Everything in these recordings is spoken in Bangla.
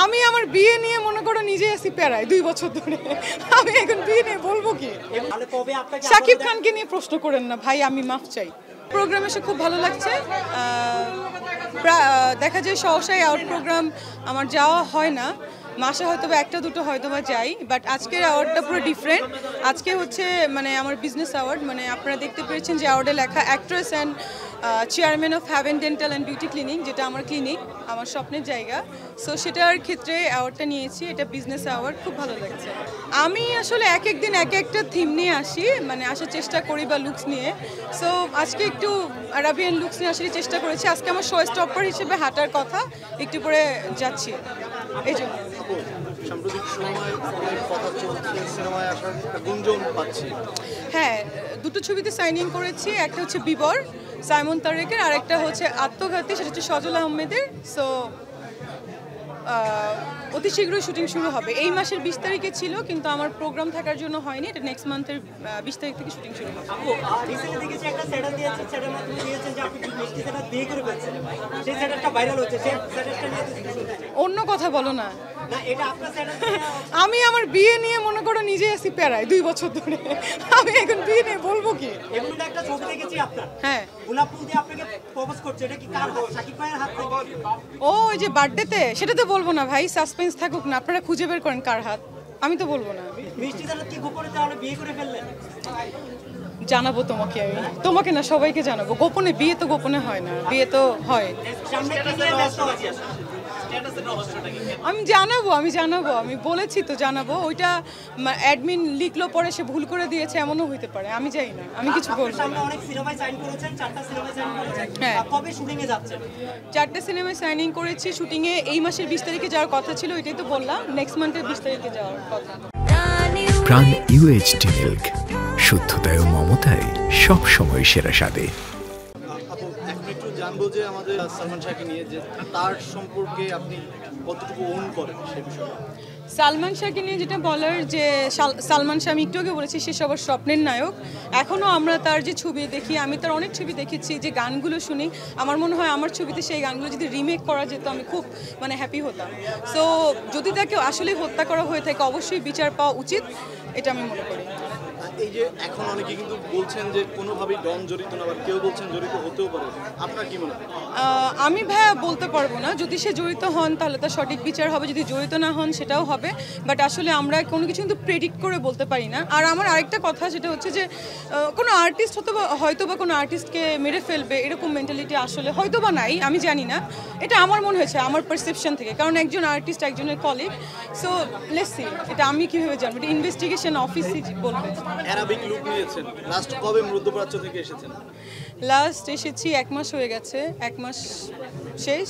আমি আমার বিয়ে নিয়ে মনে করো নিজে আছি প্যারায় 2 বছর ধরে। আমি এখন বিয়ে নিয়ে বলবো কি? শাকিব খানকে নিয়ে প্রশ্ন করেন না ভাই, আমি মাফ চাই। প্রোগ্রাম এসে খুব ভালো লাগছে। দেখা যায় সহসাই আউট প্রোগ্রাম আমার যাওয়া হয় না, মাসে হয়তো বা একটা দুটো হয়তো বা যাই, বাট আজকের অ্যাওয়ার্ডটা পুরো ডিফারেন্ট। আজকে হচ্ছে মানে আমার বিজনেস অ্যাওয়ার্ড, মানে আপনারা দেখতে পেয়েছেন যে অ্যাওয়ার্ডে লেখা actress and chairman of Haven dental and beauty clinic, যেটা আমার ক্লিনিক, আমার স্বপ্নের জায়গা। সো সেটার ক্ষেত্রে অ্যাওয়ার্ডটা নিয়েছি, এটা বিজনেস অ্যাওয়ার্ড, খুব ভালো লাগছে। আমি আসলে এক এক দিন এক একটা থিম নিয়ে আসি, মানে আসার চেষ্টা করি বা লুকস নিয়ে। সো আজকে একটু আরাবিয়ান লুকস নিয়ে আসার চেষ্টা করেছি। আজকে আমার শো স্টপার হিসেবে হাঁটার কথা, একটু পরে যাচ্ছি এই জন্য। সাম্প্রতিক সময় অনেক কথা চলছে, সিনেমায় আসার গুঞ্জন পাচ্ছি। হ্যাঁ, দুটো ছবিতে সাইনিং করেছি, একটা হচ্ছে বিবর সাইমন তারেকের, আর একটা হচ্ছে আত্মঘাতী, সেটা হচ্ছে সজল আহমেদের। সো অতি শীঘ্রই শুটিং শুরু হবে। এই মাসের 20 তারিখে ছিল, কিন্তু আমার প্রোগ্রাম থাকার জন্য হয়নি। এটা নেক্সট মান্থের 20 তারিখ থেকে শুটিং শুরু হবে। অন্য কথা বলো না। আমি আমার বিয়ে নিয়ে মনে করো নিজে আছি প্যারায় 2 বছর ধরে। আমি এখন বিয়ে নিয়ে বলবো কি? হ্যাঁ, ও ওই যে বার্থডেতে, সেটা তো বলবো না ভাই, সাসপেন্স থাকুক না, আপনারা খুঁজে বের করেন কার হাত, আমি তো বলবো না। জানাবো তোমাকে, আমি তোমাকে না সবাইকে জানাবো। গোপনে বিয়ে তো গোপনে হয় না, বিয়ে তো হয়। আমি জানাবো, আমি বলেছি তো জানাবো। ওইটা অ্যাডমিন লিখলো, পরে সে ভুল করে দিয়েছে, এমনও হইতে পারে, আমি জানি না, আমি কিছু বলবো না। হ্যাঁ, 4টা সিনেমায় সাইনিং করেছি। শুটিংয়ে এই মাসের 20 তারিখে যাওয়ার কথা ছিল, এটাই তো বললাম, নেক্সট মান্থের 20 তারিখে যাওয়ার কথা। প্রাণ ইউএইচটি মিল্ক, শুদ্ধতায় ও মমতায় সব সময় সেরা স্বাদে। একটু জানবো যে আমাদের সালমান শাহকে নিয়ে, যে তার সম্পর্কে আপনি কতটুকু ওন করেন সে বিষয়ে। সালমান শাহকে নিয়ে যেটা বলার, যে সালমান শাহ, আমি একটু আগে বলেছি, সে সবার স্বপ্নের নায়ক। এখনও আমরা তার যে ছবি দেখি, আমি তার অনেক ছবি দেখেছি, যে গানগুলো শুনি, আমার মনে হয় আমার ছবিতে সেই গানগুলো যদি রিমেক করা যেত, আমি খুব মানে হ্যাপি হতাম। সো যদি তাকে আসলে হত্যা করা হয়ে থাকে, অবশ্যই বিচার পাওয়া উচিত, এটা আমি মনে করি। এই যে এখন অনেকে কিন্তু বলছেন যে কোনোভাবেই ডন জড়িত না, আবার কেউ বলছেন জড়িত হতেও পারে, আপনার কি মনে হয়? আমি ভাইয়া বলতে পারবো না। যদি সে জড়িত হন তাহলে তার সঠিক বিচার হবে, যদি জড়িত না হন সেটাও হবে। বাট আসলে আমরা কোনো কিছু কিন্তু প্রেডিক্ট করে বলতে পারি না। আর আমার আরেকটা কথা, সেটা হচ্ছে যে কোনো আর্টিস্ট হয়তো বা কোনো আর্টিস্টকে মেরে ফেলবে, এরকম মেন্টালিটি আসলে হয়তো বা নাই, আমি জানি না। এটা আমার মনে হয়েছে, আমার পারসেপশন থেকে, কারণ একজন আর্টিস্ট একজনের কলিগ। সো লেটস সি, এটা আমি কীভাবে জানবো, এটা ইনভেস্টিগেশন অফিসই বলবে। অ্যারাবিক লুক নিয়েছেন, লাস্ট কবে মধ্যপ্রাচ্য থেকে এসেছেন? লাস্ট এসেছি 1 মাস হয়ে গেছে, 1 মাস শেষ।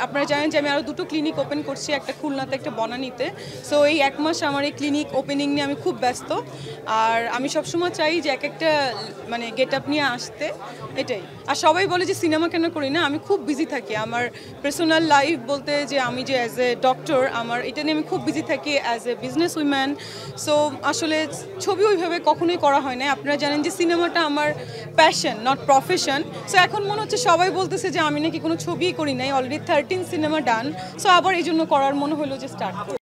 আপনারা জানেন যে আমি আরও 2টো ক্লিনিক ওপেন করছি, একটা খুলনাতে, একটা বনানীতে। সো এই 1 মাস আমার এই ক্লিনিক ওপেনিং নিয়ে আমি খুব ব্যস্ত। আর আমি সবসময় চাই যে একটা মানে গেট আপ নিয়ে আসতে, এটাই। আর সবাই বলে যে সিনেমা কেন করি না, আমি খুব বিজি থাকি। আমার পার্সোনাল লাইফ বলতে, যে আমি যে অ্যাজ এ ডক্টর, আমার এটা নিয়ে আমি খুব বিজি থাকি, as a business woman. So আসলে ছবি ওইভাবে কখনোই করা হয় না। আপনারা জানেন যে সিনেমাটা আমার প্যাশন, নট প্রফেশন। সো এখন মনে হচ্ছে সবাই বলতেছে যে আমি নাকি কোনো ছবিই করি নাই, অলরেডি 13 সিনেমা ডান। সো আবার এই জন্য করার মনে হলো যে স্টার্ট।